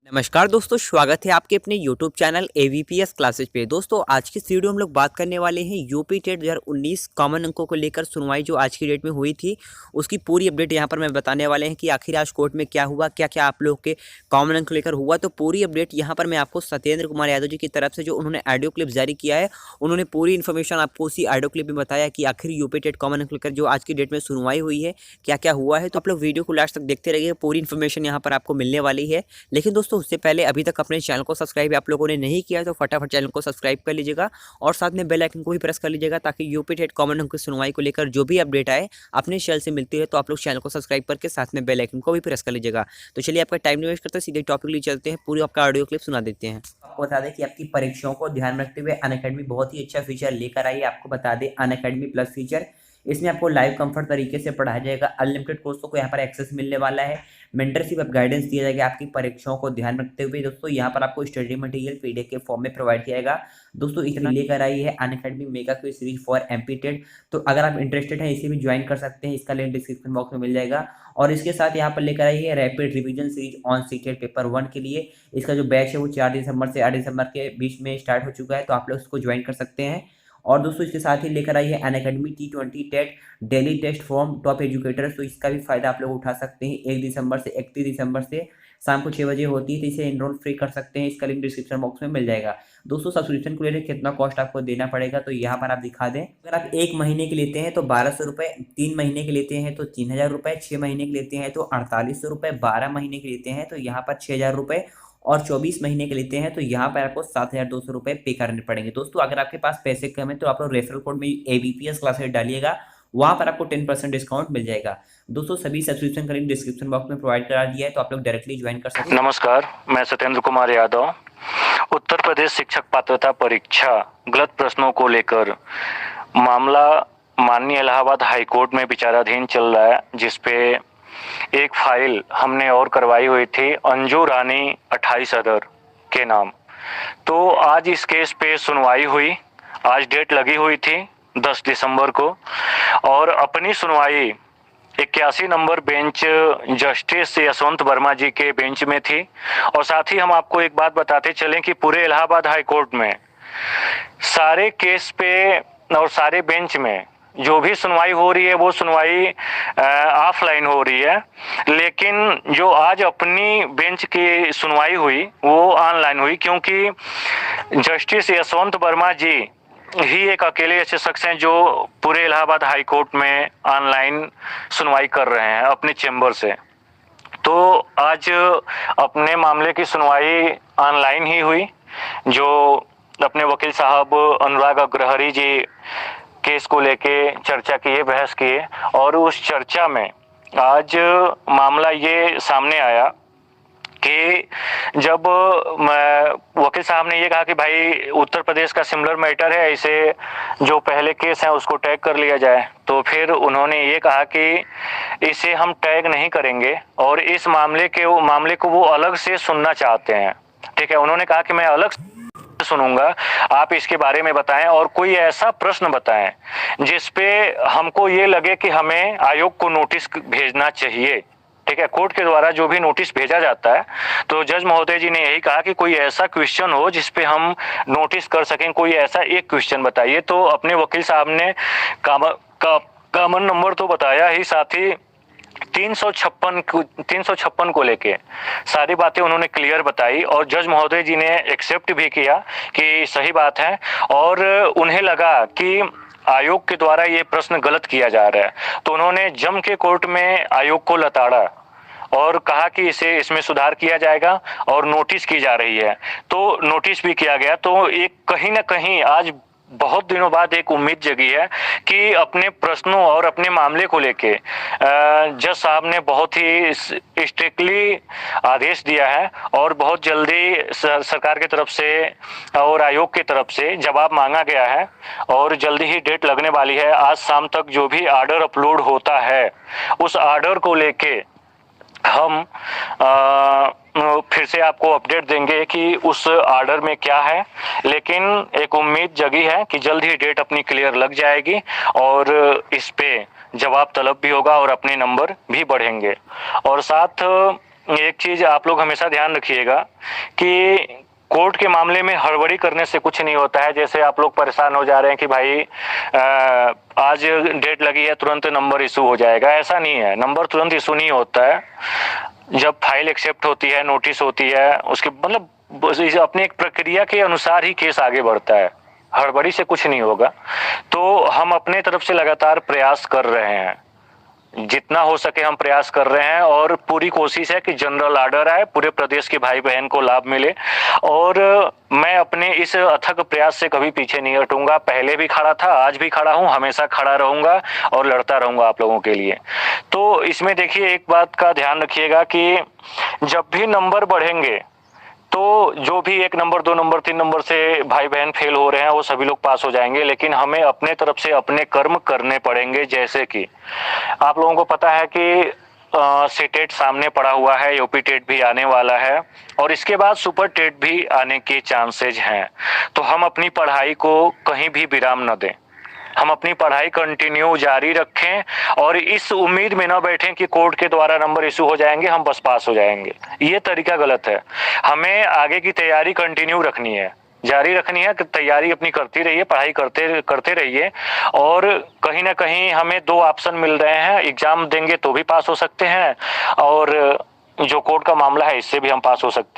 नमस्कार दोस्तों, स्वागत है आपके अपने YouTube चैनल AVPS क्लासेज पे। दोस्तों आज की इस वीडियो में हम लोग बात करने वाले हैं यूपी टेट 2019 कॉमन अंकों को लेकर सुनवाई जो आज की डेट में हुई थी, उसकी पूरी अपडेट यहाँ पर मैं बताने वाले हैं कि आखिर आज कोर्ट में क्या हुआ, क्या क्या आप लोग के कॉमन अंक लेकर हुआ। तो पूरी अपडेट यहाँ पर मैं आपको सत्येंद्र कुमार यादव जी की तरफ से जो उन्होंने ऑडियो क्लिप जारी किया है, उन्होंने पूरी इन्फॉर्मेशन आपको उसी ऑडियो क्लिप में बताया कि आखिर यूपी टेट कॉमन अंक लेकर जो आज की डेट में सुनवाई हुई है, क्या क्या हुआ है। तो आप लोग वीडियो को लास्ट तक देखते रहिए, पूरी इन्फॉर्मेशन यहाँ पर आपको मिलने वाली है। लेकिन दोस्तों उससे पहले अभी तक अपने चैनल को सब्सक्राइब आप लोगों ने नहीं किया है तो फटाफट चैनल को सब्सक्राइब कर लीजिएगा और साथ में बेल आइकन को भी प्रेस कर लीजिएगा ताकि यूपी टेट कॉमन अंक की सुनवाई को लेकर जो भी अपडेट आए अपने चैनल से मिलती है। तो आप लोग चैनल को सब्सक्राइब करके साथ में बेल आइकन को भी प्रेस कर लीजिएगा। तो चलिए आपका टाइम नहीं वेस्ट करते, सीधे टॉपिक लिए चलते हैं, पूरी आपका ऑडियो क्लिप सुना देते हैं। आपको बता दें कि आपकी परीक्षाओं को ध्यान में रखते हुए अनअकैडमी बहुत ही अच्छा फीचर लेकर आई है। आपको बता दें अनअकैडमी प्लस फीचर, इसमें आपको लाइव कंफर्ट तरीके से पढ़ाया जाएगा। अनलिमिटेड कोर्सों को यहाँ पर एक्सेस मिलने वाला है। मेंटरशिप अब गाइडेंस दिया जाएगा आपकी परीक्षाओं को ध्यान रखते हुए। दोस्तों यहाँ पर आपको स्टडी मटेरियल पीडीएफ के फॉर्म में प्रोवाइड किया जाएगा। दोस्तों इतना लेकर आई है Unacademy mega quiz series for MP TET. तो अगर आप इंटरेस्टेड हैं इसे भी ज्वाइन कर सकते हैं, इसका लिंक डिस्क्रिप्शन बॉक्स में मिल जाएगा। और इसके साथ यहाँ पर लेकर आई है rapid revision series on CTET paper 1 के लिए। इसका जो बैच है वो 4 दिसंबर से 8 दिसंबर के बीच में स्टार्ट हो चुका है, तो आप लोग उसको ज्वाइन कर सकते हैं। और दोस्तों इसके साथ ही लेकर आई है Unacademy T20 TET daily test from top educators. तो इसका भी फायदा आप लोग उठा सकते हैं। 1 दिसंबर से 31 दिसंबर से शाम को 6 बजे होती है, तो इसे एनरोल फ्री कर सकते हैं। इसका लिंक डिस्क्रिप्शन बॉक्स में मिल जाएगा। दोस्तों सब्सक्रिप्शन को लेकर कितना कॉस्ट आपको देना पड़ेगा तो यहाँ पर आप दिखा दें। अगर आप 1 महीने के लेते हैं तो 1200 रुपये, 3 महीने के लेते हैं तो 3000 रुपये, 6 महीने के लेते हैं तो 4800 रुपये, 12 महीने के लेते हैं तो यहाँ पर 6000 रुपये और 24 महीने के लेते हैं तो यहाँ पर आपको 7200 रुपये पे करने पड़ेंगे। दोस्तों अगर आपके पास पैसे कम है तो आप लोग रेफरल कोड में AVPS क्लासेस डालिएगा, वहाँ पर आपको 10% डिस्काउंट मिल जाएगा। दोस्तों सभी सब्सक्रिप्शन का लिंक डिस्क्रिप्शन बॉक्स में प्रोवाइड करा दिया है, तो आप लोग डायरेक्टली ज्वाइन कर सकते हैं। नमस्कार, मैं सत्येंद्र कुमार यादव। उत्तर प्रदेश शिक्षक पात्रता परीक्षा गलत प्रश्नों को लेकर मामला माननीय इलाहाबाद हाई कोर्ट में विचाराधीन चल रहा है, जिसपे एक फाइल हमने और करवाई हुई थी अंजू रानी 28 अदर के नाम। तो आज इस केस पे सुनवाई हुई। आज डेट लगी हुई थी 10 दिसंबर को और अपनी सुनवाई 81 number bench justice Yashwant Verma ji के बेंच में थी। और साथ ही हम आपको एक बात बताते चलें कि पूरे इलाहाबाद हाई कोर्ट में सारे केस पे और सारे बेंच में जो भी सुनवाई हो रही है वो सुनवाई ऑफलाइन हो रही है, लेकिन जो आज अपनी बेंच की सुनवाई हुई वो ऑनलाइन हुई, क्योंकि जस्टिस यशवंत वर्मा जी ही एक अकेले ऐसे शख्स हैं जो पूरे इलाहाबाद हाई कोर्ट में ऑनलाइन सुनवाई कर रहे हैं अपने चैम्बर से। तो आज अपने मामले की सुनवाई ऑनलाइन ही हुई। जो अपने वकील साहब अनुराग अग्रहरी जी केस को लेके चर्चा किए, बहस किए, और उस चर्चा में आज मामला ये सामने आया कि जब वकील साहब ने ये कहा कि भाई उत्तर प्रदेश का सिमिलर मैटर है, इसे जो पहले केस है उसको टैग कर लिया जाए, तो फिर उन्होंने ये कहा कि इसे हम टैग नहीं करेंगे और इस मामले को वो अलग से सुनना चाहते हैं। ठीक है, उन्होंने कहा कि मैं अलग सुनूंगा, आप इसके बारे में बताएं और कोई ऐसा प्रश्न बताएं जिसपे हमको ये लगे कि हमें आयोग को नोटिस भेजना चाहिए। ठीक है, कोर्ट के द्वारा जो भी नोटिस भेजा जाता है, तो जज महोदय जी ने यही कहा कि कोई ऐसा क्वेश्चन हो जिसपे हम नोटिस कर सकें, कोई ऐसा एक क्वेश्चन बताइए। तो अपने वकील साहब ने कॉमन नंबर तो बताया ही, साथ ही 356 को लेके सारी बातें उन्होंने क्लियर बताई और जज महोदय जी ने एक्सेप्ट भी किया कि सही बात है, और उन्हें लगा कि आयोग के द्वारा ये प्रश्न गलत किया जा रहा है। तो उन्होंने जम के कोर्ट में आयोग को लताड़ा और कहा कि इसमें सुधार किया जाएगा और नोटिस की जा रही है। तो नोटिस भी किया गया। तो एक कहीं ना कहीं आज बहुत दिनों बाद एक उम्मीद जगी है कि अपने प्रश्नों और अपने मामले को लेके जज साहब ने बहुत ही स्ट्रिक्टली आदेश दिया है और बहुत जल्दी सरकार की तरफ से और आयोग की तरफ से जवाब मांगा गया है और जल्दी ही डेट लगने वाली है। आज शाम तक जो भी ऑर्डर अपलोड होता है उस ऑर्डर को लेके हम फिर से आपको अपडेट देंगे कि उस ऑर्डर में क्या है, लेकिन एक उम्मीद जगी है कि जल्द ही डेट अपनी क्लियर लग जाएगी और इस पे जवाब तलब भी होगा और अपने नंबर भी बढ़ेंगे। और साथ एक चीज आप लोग हमेशा ध्यान रखिएगा कि कोर्ट के मामले में हड़बड़ी करने से कुछ नहीं होता है। जैसे आप लोग परेशान हो जा रहे हैं कि भाई आज डेट लगी है तुरंत नंबर इशू हो जाएगा, ऐसा नहीं है। नंबर तुरंत इशू नहीं होता है। जब फाइल एक्सेप्ट होती है, नोटिस होती है, उसके मतलब अपनी एक प्रक्रिया के अनुसार ही केस आगे बढ़ता है। हड़बड़ी से कुछ नहीं होगा। तो हम अपने तरफ से लगातार प्रयास कर रहे हैं, जितना हो सके हम प्रयास कर रहे हैं और पूरी कोशिश है कि जनरल ऑर्डर आए, पूरे प्रदेश के भाई बहन को लाभ मिले। और मैं अपने इस अथक प्रयास से कभी पीछे नहीं हटूंगा। पहले भी खड़ा था, आज भी खड़ा हूं, हमेशा खड़ा रहूंगा और लड़ता रहूंगा आप लोगों के लिए। तो इसमें देखिए, एक बात का ध्यान रखिएगा कि जब भी नंबर बढ़ेंगे तो जो भी 1 नंबर, 2 नंबर, 3 नंबर से भाई बहन फेल हो रहे हैं वो सभी लोग पास हो जाएंगे। लेकिन हमें अपने तरफ से अपने कर्म करने पड़ेंगे। जैसे कि आप लोगों को पता है कि सीटेट सामने पड़ा हुआ है, यूपी टेट भी आने वाला है और इसके बाद सुपर टेट भी आने के चांसेज हैं। तो हम अपनी पढ़ाई को कहीं भी विराम न दें, हम अपनी पढ़ाई कंटिन्यू जारी रखें और इस उम्मीद में न बैठें कि कोर्ट के द्वारा नंबर इशू हो जाएंगे, हम बस पास हो जाएंगे। ये तरीका गलत है। हमें आगे की तैयारी कंटिन्यू रखनी है, जारी रखनी है। तैयारी अपनी करती रहिए, पढ़ाई करते रहिए। और कहीं ना कहीं हमें 2 ऑप्शन मिल रहे हैं, एग्जाम देंगे तो भी पास हो सकते हैं और जो कोर्ट का मामला है इससे भी हम पास हो सकते हैं।